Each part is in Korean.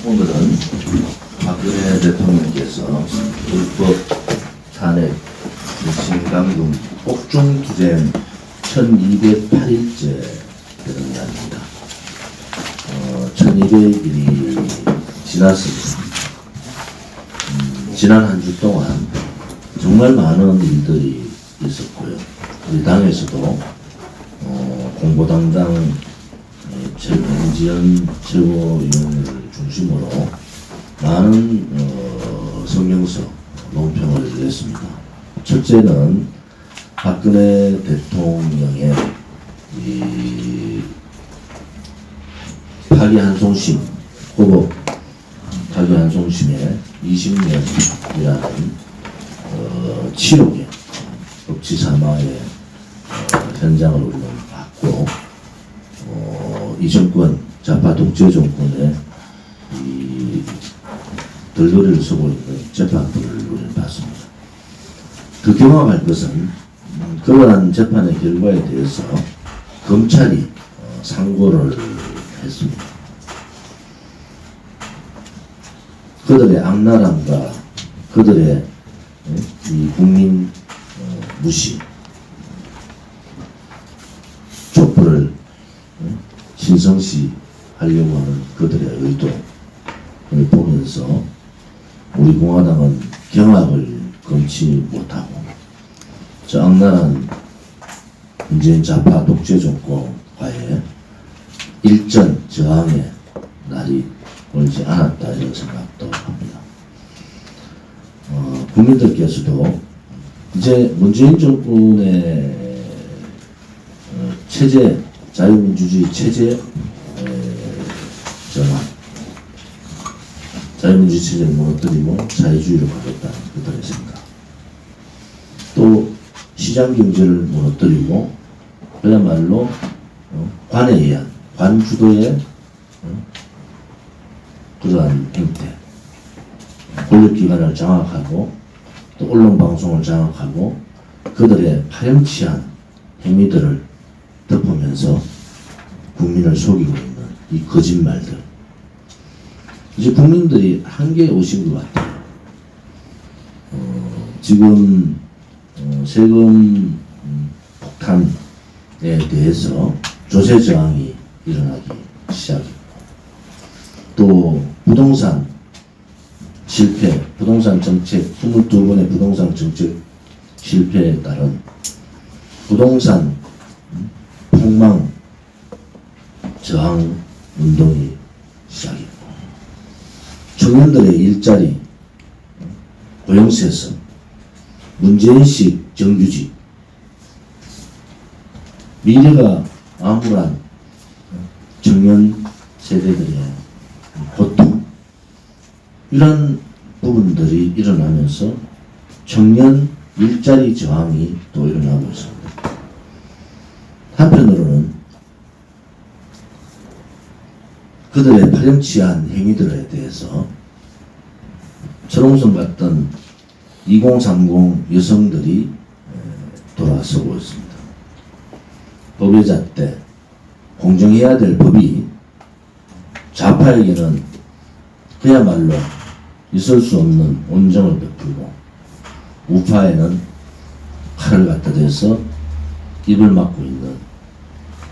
오늘은 박근혜 대통령께서 불법 탄핵 진강금 옥중투쟁 1208일째 되는 날입니다. 1200일이 지났습니다. 지난 한 주 동안 정말 많은 일들이 있었고요. 우리 당에서도 공보당당 최병지연 최고위원을 중심으로 많은 성명서 논평을 냈습니다. 첫째는 박근혜 대통령의 이 파기환송심 호법 파기환송심의 20년이라는 치욕의 억지 사망의 현장을 우리는 봤고 이 정권 좌파 독재 정권의 이 들거리를 서고 있는 재판들을 우리는 봤습니다. 그 경험할 것은 그러한 재판의 결과에 대해서 검찰이 상고를 했습니다. 그들의 악랄함과 그들의 이 국민 무시, 촛불을 신성시 하려고 하는 그들의 의도를 보면서 우리 공화당은 경악을 금치 못하고 저 악랄한 문재인 좌파 독재 정권과의 일전 저항의 날이 멀지 않았다 이런 생각도 합니다. 국민들께서도 이제 문재인 정권의 체제 자유민주주의 체제 전환, 자유민주주의 체제를 무너뜨리고 자유주의로 가겠다는 그들의 생각, 또 시장경제를 무너뜨리고 그야말로 관에 의한 관주도의 그러한 행태, 권력기관을 장악하고 또 언론방송을 장악하고 그들의 파렴치한 행위들을 덮으면서 국민을 속이고 있는 이 거짓말들, 이제 국민들이 한계에 오신 것 같아요. 지금 세금 폭탄에 대해서 조세 저항이 일어나기 시작했고, 또 부동산 실패, 부동산 정책 22번의 부동산 정책 실패에 따른 부동산 폭망 저항 운동이 시작했고, 청년들의 일자리, 고용세서, 문제인식 정규직, 미래가 암울한 청년 세대들의 고통, 이런 부분들이 일어나면서 청년 일자리 저항이 또 일어나고 있습니다. 한편으로는 그들의 파렴치한 행위들에 대해서 철옹성 같던 2030 여성들이 돌아서고 있습니다. 법의 잣대, 공정해야 될 법이 좌파에게는 그야말로 있을 수 없는 온정을 베풀고 우파에는 칼을 갖다 대서 입을 막고 있는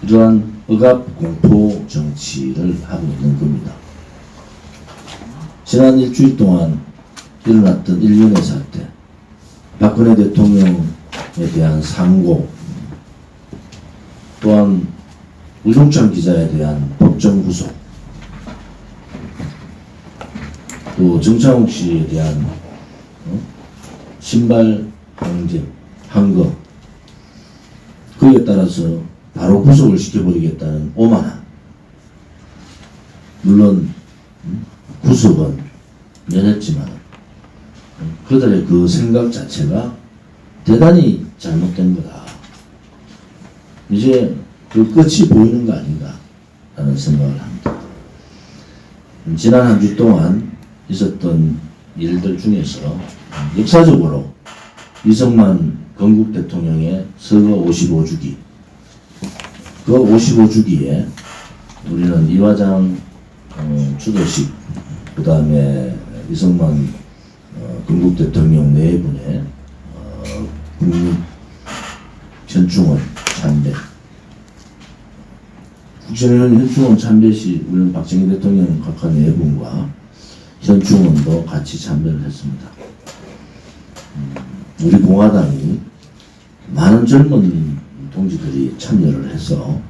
이러한 억압 공포 정치를 하고 있는 겁니다. 지난 일주일 동안 일어났던 일련의 사태, 박근혜 대통령에 대한 상고, 또한 우종찬 기자에 대한 법정 구속, 또 정창욱 씨에 대한 신발 항거, 그에 따라서 바로 구속을 시켜버리겠다는 오만함. 물론 구속은 면했지만 그들의 그 생각 자체가 대단히 잘못된 거다. 이제 그 끝이 보이는 거 아닌가 라는 생각을 합니다. 지난 한 주 동안 있었던 일들 중에서 역사적으로 이승만 건국 대통령의 서거 55주기, 그 55주기에 우리는 이화장 추도식 그 다음에 이승만 건국 대통령 네 분의 국립 현충원 참배, 국정원 현충원 참배 시 우리는 박정희 대통령 각하 네 분과 현충원도 같이 참배를 했습니다. 우리 공화당이 많은 젊은 동지들이 참여를 해서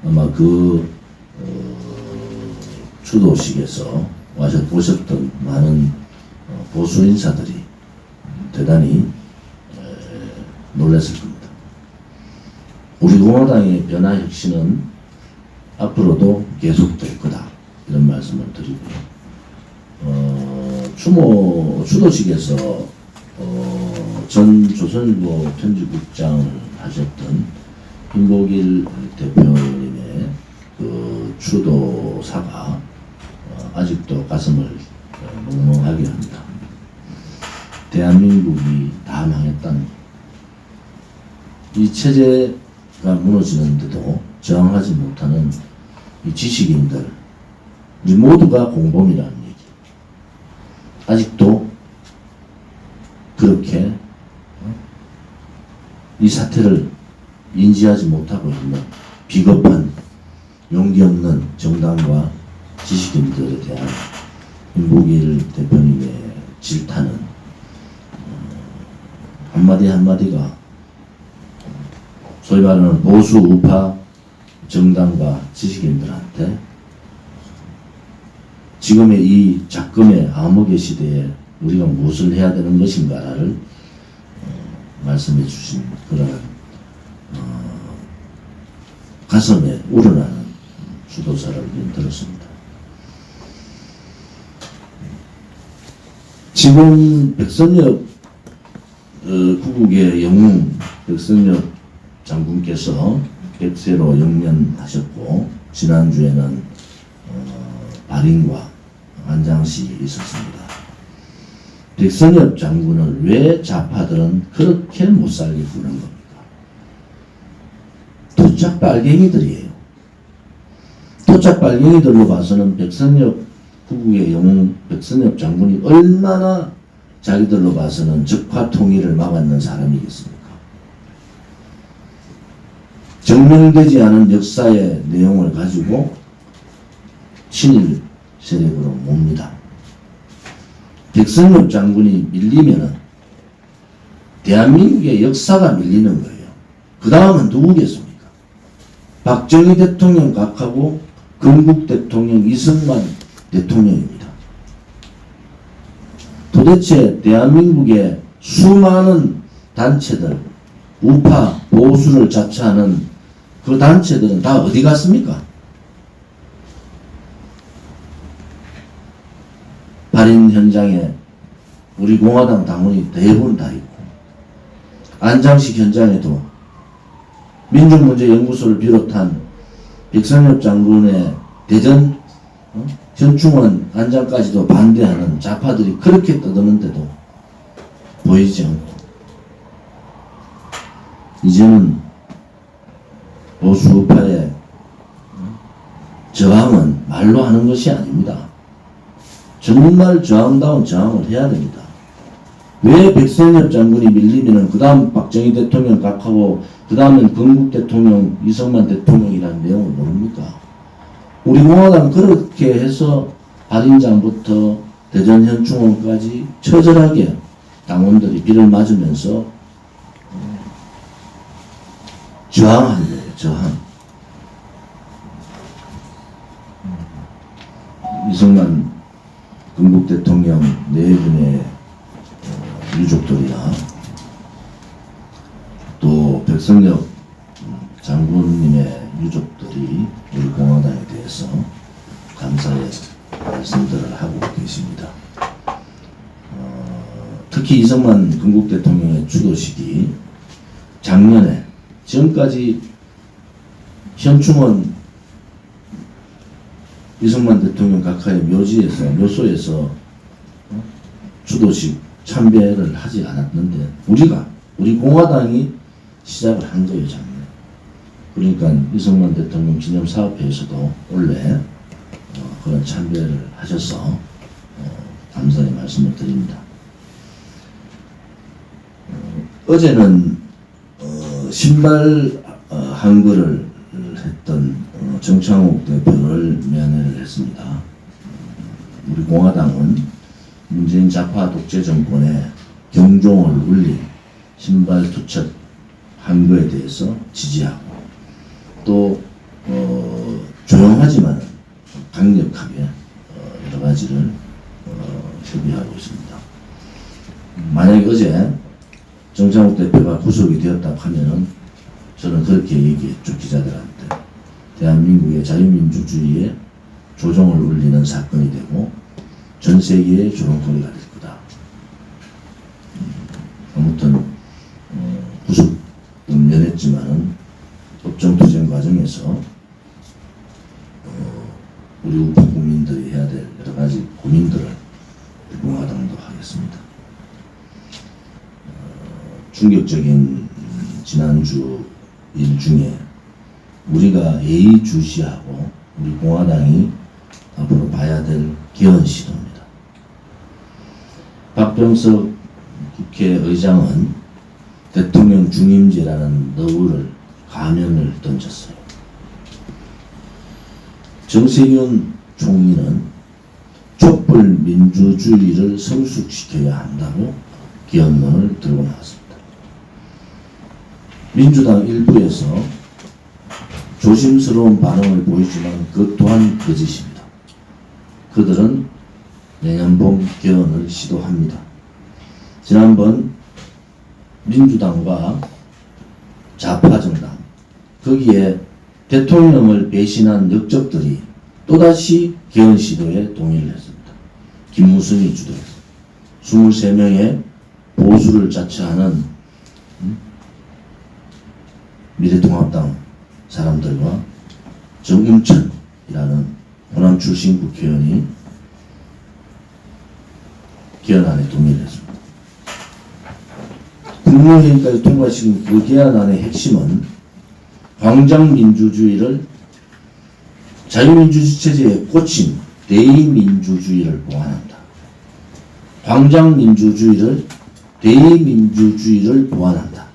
아마 그 추도식에서 오셨던 많은 보수 인사들이 대단히 놀랐을 겁니다. 우리 공화당의 변화 혁신은 앞으로도 계속될 거다, 이런 말씀을 드리고요. 추도식에서 전 조선일보 편집국장을 하셨던 김복일 대표님의 그 추도사가 아직도 가슴을 멍멍하게 합니다. 대한민국이 다 망했다는 것. 이 체제가 무너지는데도 저항하지 못하는 이 지식인들, 이 모두가 공범이라는 얘기. 아직도 그렇게 이 사태를 인지하지 못하고 있는 비겁한 용기 없는 정당과 지식인들에 대한 김복일 대표님의 질타는 한마디 한마디가 소위 말하는 보수 우파 정당과 지식인들한테 지금의 이 작금의 암흑의 시대에 우리가 무엇을 해야 되는 것인가를 말씀해 주신 그런 가슴에 우러나는 주도사를 들었습니다. 지금 백선엽 구국의 영웅 백선엽 장군께서 백세로 영면하셨고, 지난주에는 발인과 안장식이 있었습니다. 백선엽 장군을 왜 좌파들은 그렇게 못살게 구는 겁니까? 토착 빨갱이들이에요. 토착 빨갱이들로 봐서는 백선엽 구국의 영웅 백선엽 장군이 얼마나 자기들로 봐서는 적화 통일을 막았는 사람이겠습니까? 증명되지 않은 역사의 내용을 가지고 친일 세력으로 봅니다. 백선엽 장군이 밀리면은 대한민국의 역사가 밀리는 거예요. 그 다음은 누구겠습니까? 박정희 대통령 각하고 건국 대통령 이승만 대통령입니다. 도대체 대한민국의 수많은 단체들, 우파, 보수를 자처하는 그 단체들은 다 어디 갔습니까? 발인 현장에 우리 공화당 당원이 대부분 다 있고, 안장식 현장에도 민족문제연구소를 비롯한 백선엽 장군의 대전 현충원 안장까지도 반대하는 좌파들이 그렇게 떠드는데도 보이지 않고, 이제는 보수우파의 저항은 말로 하는 것이 아닙니다. 정말 저항다운 저항을 해야 됩니다. 왜 백선엽 장군이 밀리면은 그 다음 박정희 대통령 각하고 그 다음엔 건국 대통령 이승만 대통령이라는 내용을 모릅니까? 우리 공화당 그렇게 해서 발인장부터 대전 현충원까지 처절하게 당원들이 비를 맞으면서 저항한 거예요. 저항. 이승만 건국 대통령 네 분의 유족들이나 또 백선엽 장군님의 유족들이 우리 공화당에 대해서 감사의 말씀들을 하고 계십니다. 특히 이승만 건국 대통령의 추도식이 작년에 지금까지 현충원 이승만 대통령 각하의 묘소에서 추도식 참배를 하지 않았는데 우리 공화당이 시작을 한 거예요, 작년에. 그러니까 이승만 대통령 기념사업회에서도 원래 그런 참배를 하셔서 말씀을 드립니다. 어제는 신발 한글을 했던 정창욱 대표를 면회를 했습니다. 우리 공화당은 문재인 좌파 독재 정권의 경종을 울린 신발 투척 한 거에 대해서 지지하고 또 조용하지만 강력하게 여러 가지를 협의하고 있습니다. 만약에 어제 정창욱 대표가 구속이 되었다 하면은 저는 그렇게 얘기했죠. 기자들한테. 대한민국의 자유민주주의에 조종을 울리는 사건이 되고 전 세계의 조롱거리가 될 거다. 아무튼 구속은 면했지만은 법정투쟁 과정에서 우리 우파 국민들이 해야 될 여러 가지 고민들을 공화당도 하겠습니다. 충격적인 지난주 일 중에 우리가 예의주시하고 우리 공화당이 앞으로 봐야 될 개헌 시도입니다. 박병석 국회의장은 대통령 중임제라는 너울을 가면을 던졌어요. 정세균 총리는 촛불 민주주의를 성숙시켜야 한다고 개헌론을 들고 나왔습니다. 민주당 일부에서 조심스러운 반응을 보이지만 그 또한 거짓입니다. 그들은 내년 봄 개헌을 시도합니다. 지난번 민주당과 좌파정당 거기에 대통령을 배신한 역적들이 또다시 개헌 시도에 동의를 했습니다. 김무성이 주도해서 23명의 보수를 자처하는 미래통합당 사람들과 정운천이라는 호남 출신 국회의원이 개헌안에 동의를 했습니다. 국무회의까지 통과시킨 그 개헌안의 핵심은 광장민주주의를 자유민주주의 체제에 꽂힌 대의민주주의를 보완한다. 광장민주주의를 대의민주주의를 보완한다.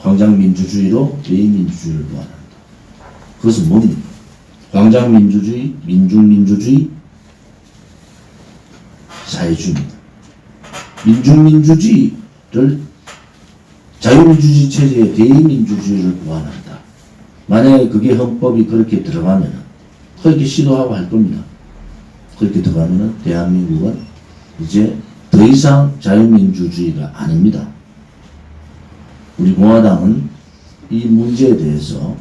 광장민주주의로 대의민주주의를 보완한다. 그것은 뭡니까? 광장민주주의, 민중민주주의, 사회주의입니다. 민중민주주의를 자유민주주의 체제의 대의민주주의를 보완한다. 만약에 그게 헌법이 그렇게 들어가면 그렇게 시도하고 할 겁니다. 그렇게 들어가면 대한민국은 이제 더 이상 자유민주주의가 아닙니다. 우리 공화당은 이 문제에 대해서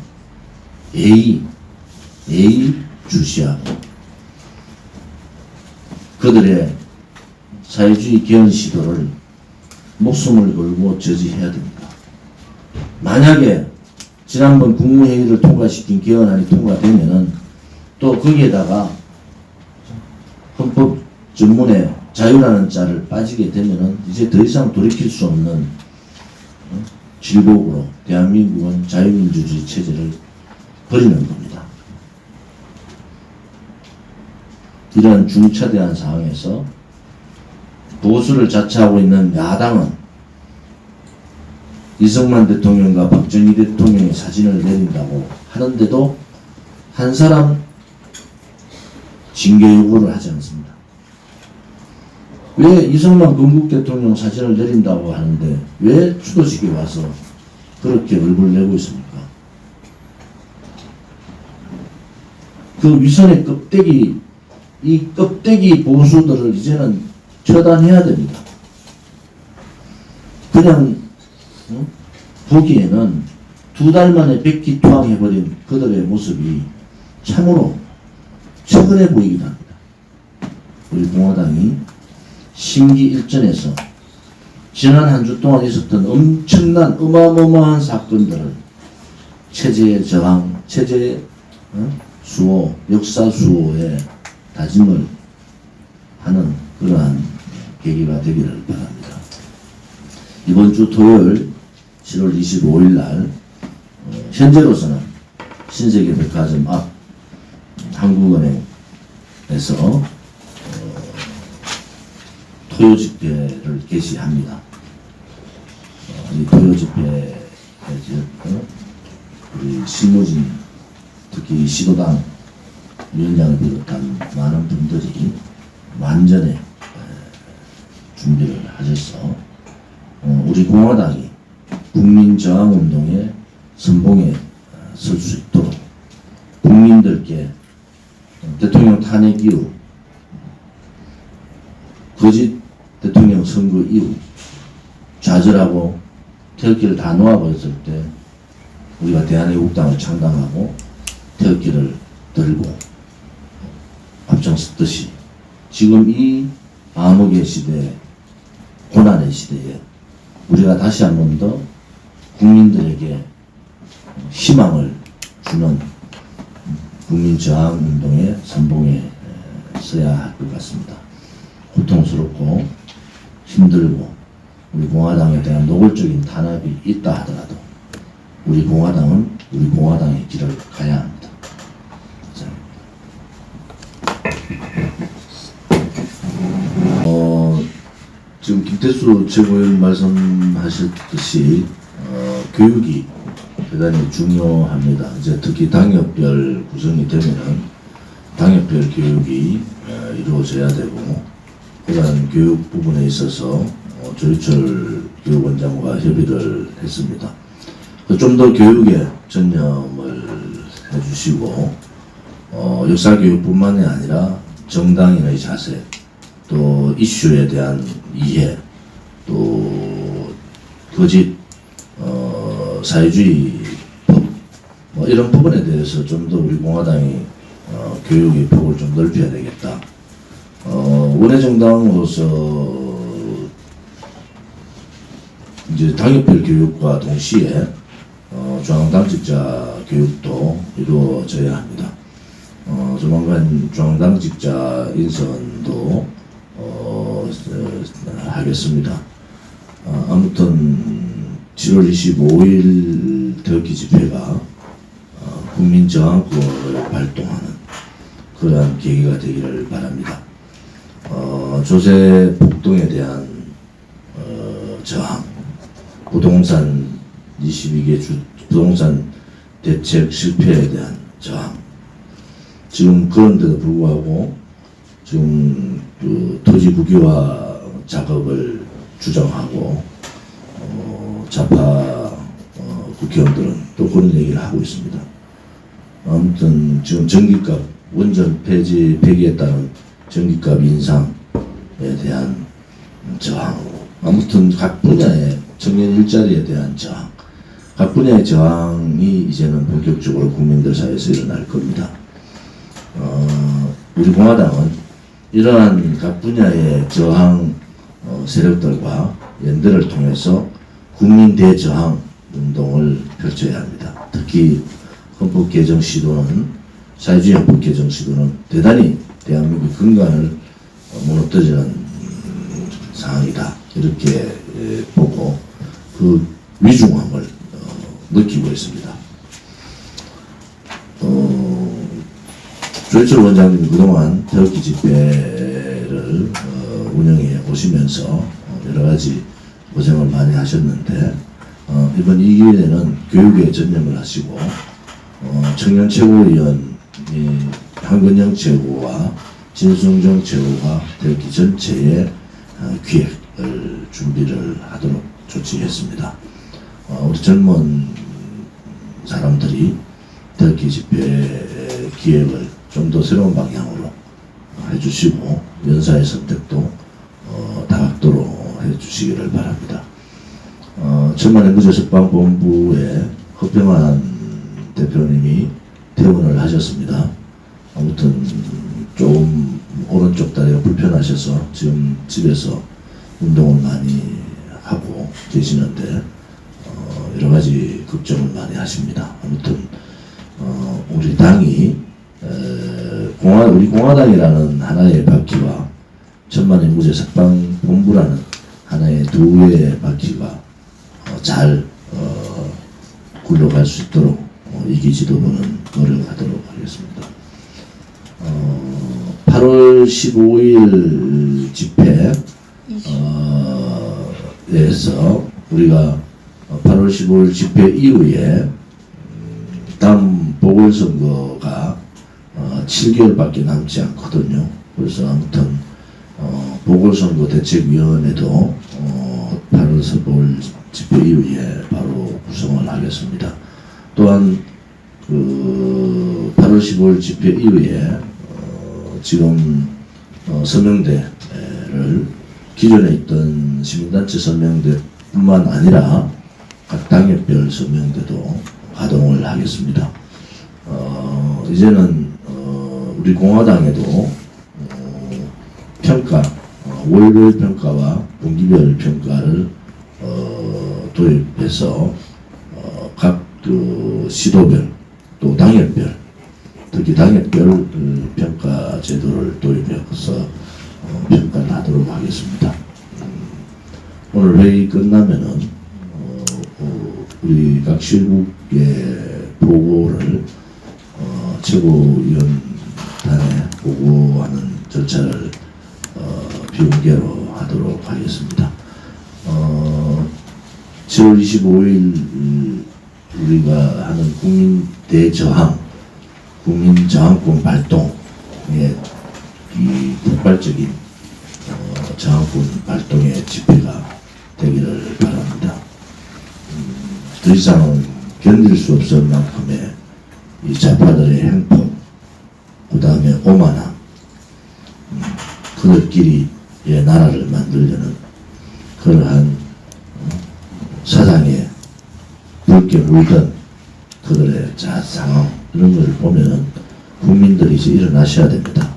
예의주시하고 그들의 사회주의 개헌 시도를 목숨을 걸고 저지해야 됩니다. 만약에 지난번 국무회의를 통과시킨 개헌안이 통과되면은 또 거기에다가 헌법 전문에 자유라는 자를 빠지게 되면은 이제 더 이상 돌이킬 수 없는 질곡으로 대한민국은 자유민주주의 체제를 버리는 겁니다. 이런 중차대한 상황에서 보수를 자처하고 있는 야당은 이승만 대통령과 박정희 대통령의 사진을 내린다고 하는데도 한 사람 징계 요구를 하지 않습니다. 왜 이승만 건국 대통령 사진을 내린다고 하는데 왜 추도식에 와서 그렇게 얼굴을 내고 있습니까? 그 위선의 껍데기, 이 껍데기 보수들을 이제는 처단해야 됩니다. 그냥 보기에는 2달 만에 백기투항해버린 그들의 모습이 참으로 처근해 보이긴 합니다. 우리 공화당이 심기일전에서 지난 한 주 동안 있었던 엄청난 어마어마한 사건들을 체제의 저항, 체제의 수호, 역사 수호에 다짐을 하는 그러한 계기가 되기를 바랍니다. 이번 주 토요일 7월 25일 날 현재로서는 신세계백화점 앞 한국은행에서 토요 집회를 개시합니다. 이 토요 집회에 우리 실무진, 특히 시도당 위원장을 비롯한 많은 분들이 완전히 준비를 하셔서 우리 공화당이 국민저항운동의 선봉에 설 수 있도록 국민들께 대통령 탄핵 이후, 거짓 대통령 선거 이후 좌절하고 태극기를 다 놓아버렸을 때 우리가 대한애국당을 창당하고 태극기를 들고 앞장섰듯이 지금 이 암흑의 시대, 고난의 시대에 우리가 다시 한 번 더 국민들에게 희망을 주는 국민저항운동의 선봉에 서야 할 것 같습니다. 고통스럽고 힘들고 우리 공화당에 대한 노골적인 탄압이 있다 하더라도 우리 공화당은 우리 공화당의 길을 가야 합니다. 지금 김태수 최고위원 말씀하셨듯이 교육이 대단히 중요합니다. 이제 특히 당협별 구성이 되면은 당협별 교육이 이루어져야 되고, 그러한 교육 부분에 있어서 조희철 교육원장과 협의를 했습니다. 좀 더 교육에 전념을 해주시고 역사교육뿐만이 아니라 정당인의 자세, 또 이슈에 대한 이해, 또 거짓 사회주의 법, 이런 부분에 대해서 좀 더 우리 공화당이 교육의 폭을 좀 넓혀야 되겠다. 원외정당으로서 이제 당협별 교육과 동시에 중앙당직자 교육도 이루어져야 합니다. 조만간 중앙당직자 인선도 하겠습니다. 아무튼 7월 25일 태극기 집회가 국민저항권을 발동하는 그러한 계기가 되기를 바랍니다. 조세 폭등에 대한 저항, 부동산 22개 부동산 대책 실패에 대한 저항, 지금 그런데도 불구하고 지금 그 토지 국유화 작업을 주장하고 좌파 국회의원들은 또 그런 얘기를 하고 있습니다. 아무튼 지금 전기값 원전 폐기에 따른 전기값 인상에 대한 저항, 아무튼 각 분야의 청년 일자리에 대한 저항, 각 분야의 저항이 이제는 본격적으로 국민들 사이에서 일어날 겁니다. 우리 공화당은 이러한 각 분야의 저항 세력들과 연대를 통해서 국민 대저항 운동을 펼쳐야 합니다. 특히 헌법 개정 시도는, 사회주의 헌법 개정 시도는 대단히 대한민국 근간을 무너뜨리는 상황이다, 이렇게 보고 그 위중함을 느끼고 있습니다. 조희철 원장님이 그동안 태극기 집회를 운영해 오시면서 여러 가지 고생을 많이 하셨는데, 이번 이 기회에는 교육에 전념을 하시고 청년 최고위원 황근영 최고와 진승정 최고가 태극기 전체의 기획을 준비를 하도록 조치했습니다. 우리 젊은 사람들이 태극기 집회 기획을 좀 더 새로운 방향으로 해주시고 연사의 선택도 다각도로 해주시기를 바랍니다. 천만행구제석방본부의 허평한 대표님이 퇴원을 하셨습니다. 아무튼 좀 오른쪽 다리가 불편하셔서 지금 집에서 운동을 많이 하고 계시는데 여러 가지 걱정을 많이 하십니다. 아무튼 우리 당이 우리 공화당이라는 하나의 바퀴와 천만인구제 석방본부라는 하나의 두 개의 바퀴가 잘 굴러갈 수 있도록 이기 지도부는 노력하도록 하겠습니다. 8월 15일 집회 에서 우리가 8월 15일 집회 이후에 다음 보궐선거가 7개월밖에 남지 않거든요. 그래서 아무튼 보궐선거 대책위원회도 8월 15일 집회 이후에 바로 구성을 하겠습니다. 또한 그 8월 15일 집회 이후에 지금 서명대를 기존에 있던 시민단체 서명대뿐만 아니라 각 당협별 서명대도 가동을 하겠습니다. 이제는 우리 공화당에도 평가, 월별 평가와 분기별 평가를 도입해서 각 그 시도별 또 당협별, 특히 당협별 평가 제도를 도입해서 평가를 하도록 하겠습니다. 오늘 회의 끝나면은 우리 각 실국의 보고를 최고위원단에 보고하는 절차를 비공개로 하도록 하겠습니다. 7월 25일 우리가 하는 국민대저항, 국민저항권 발동의 이 폭발적인 저항권 발동의 집회가 되기를 바랍니다. 더 이상은 견딜 수 없을 만큼의 이 좌파들의 행폭, 그 다음에 오만함, 그들끼리의 나라를 만들려는 그러한 사상에 붉게 물든 그들의 상황, 이런 걸 보면은 국민들이 이제 일어나셔야 됩니다.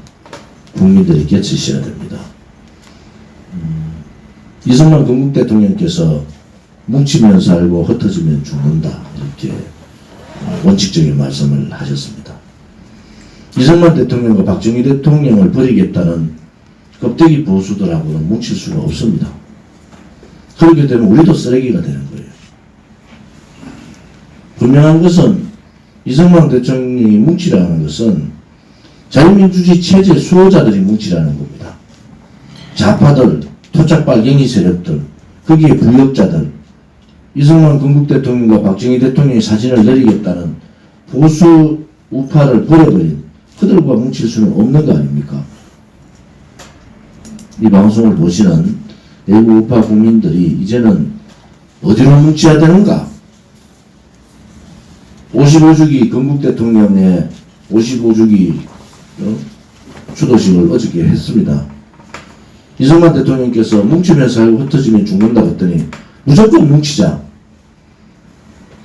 국민들이 깨치셔야 됩니다. 이승만 건국 대통령께서 뭉치면 살고 흩어지면 죽는다, 이렇게 원칙적인 말씀을 하셨습니다. 이승만 대통령과 박정희 대통령을 버리겠다는 껍데기 보수들하고는 뭉칠 수가 없습니다. 그렇게 되면 우리도 쓰레기가 되는 거예요. 분명한 것은 이승만 대통령이 뭉치라는 것은 자유민주주의 체제 수호자들이 뭉치라는 겁니다. 좌파들, 토착발갱이 세력들, 거기에 부역자들, 이승만 건국 대통령과 박정희 대통령의 사진을 내리겠다는 보수 우파를 버려버린 그들과 뭉칠 수는 없는 거 아닙니까? 이 방송을 보시는 내부 우파 국민들이 이제는 어디로 뭉쳐야 되는가? 55주기 건국 대통령의 55주기 추도식을 어저께 했습니다. 이승만 대통령께서 뭉치면 살고 흩어지면 죽는다 했더니 무조건 뭉치자.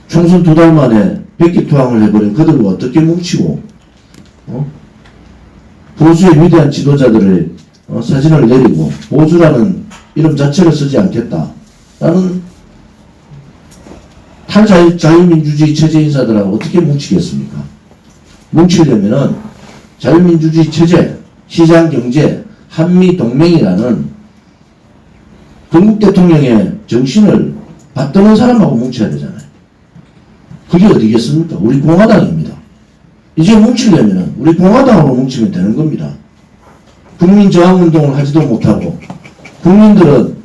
총선 2달 만에 백기투항을 해버린 그들과 어떻게 뭉치고 보수의 위대한 지도자들의 사진을 내리고 보수라는 이름 자체를 쓰지 않겠다라는 탈자유민주주의 체제 인사들하고 어떻게 뭉치겠습니까? 뭉치려면은 자유민주주의 체제, 시장경제, 한미동맹이라는 건국 대통령의 정신을 받드는 사람하고 뭉쳐야 되잖아요. 그게 어디겠습니까? 우리 공화당입니다. 이제 뭉치려면은 우리 공화당으로 뭉치면 되는 겁니다. 국민저항운동을 하지도 못하고 국민들은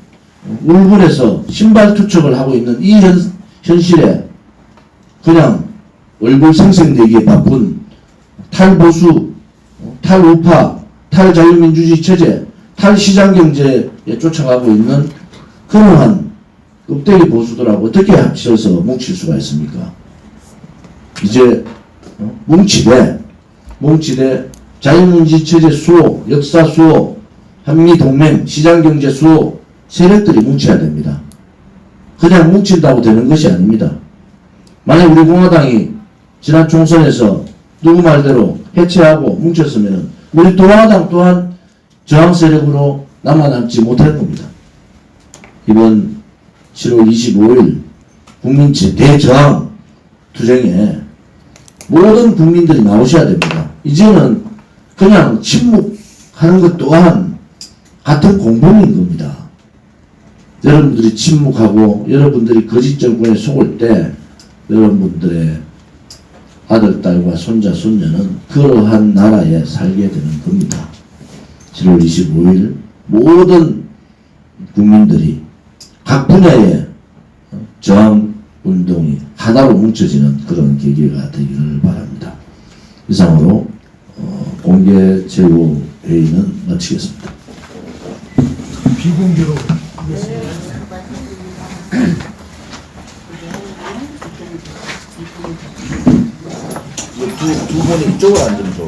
울분에서 신발투척을 하고 있는 이 현실에 그냥 얼굴 생생내기에 바쁜 탈보수, 탈우파, 탈자유민주주의 체제, 탈시장경제에 쫓아가고 있는 그러한 껍데기 보수들하고 어떻게 합쳐서 뭉칠 수가 있습니까? 이제 뭉치되 자유민주주의 체제 수호, 역사 수호, 한미동맹, 시장경제 수호 세력들이 뭉쳐야 됩니다. 그냥 뭉친다고 되는 것이 아닙니다. 만약 우리 공화당이 지난 총선에서 누구 말대로 해체하고 뭉쳤으면 우리 공화당 또한 저항 세력으로 남아남지 못할 겁니다. 이번 7월 25일 국민 대저항 투쟁에 모든 국민들이 나오셔야 됩니다. 이제는 그냥 침묵하는 것 또한 같은 공범인 겁니다. 여러분들이 침묵하고 여러분들이 거짓 정권에 속을 때 여러분들의 아들, 딸과 손자, 손녀는 그러한 나라에 살게 되는 겁니다. 7월 25일 모든 국민들이 각 분야의 저항 운동이 하나로 뭉쳐지는 그런 계기가 되기를 바랍니다. 이상으로 공개 최고 회의는 마치겠습니다. 비공개로 두 분이 이쪽으로 앉으면 좋을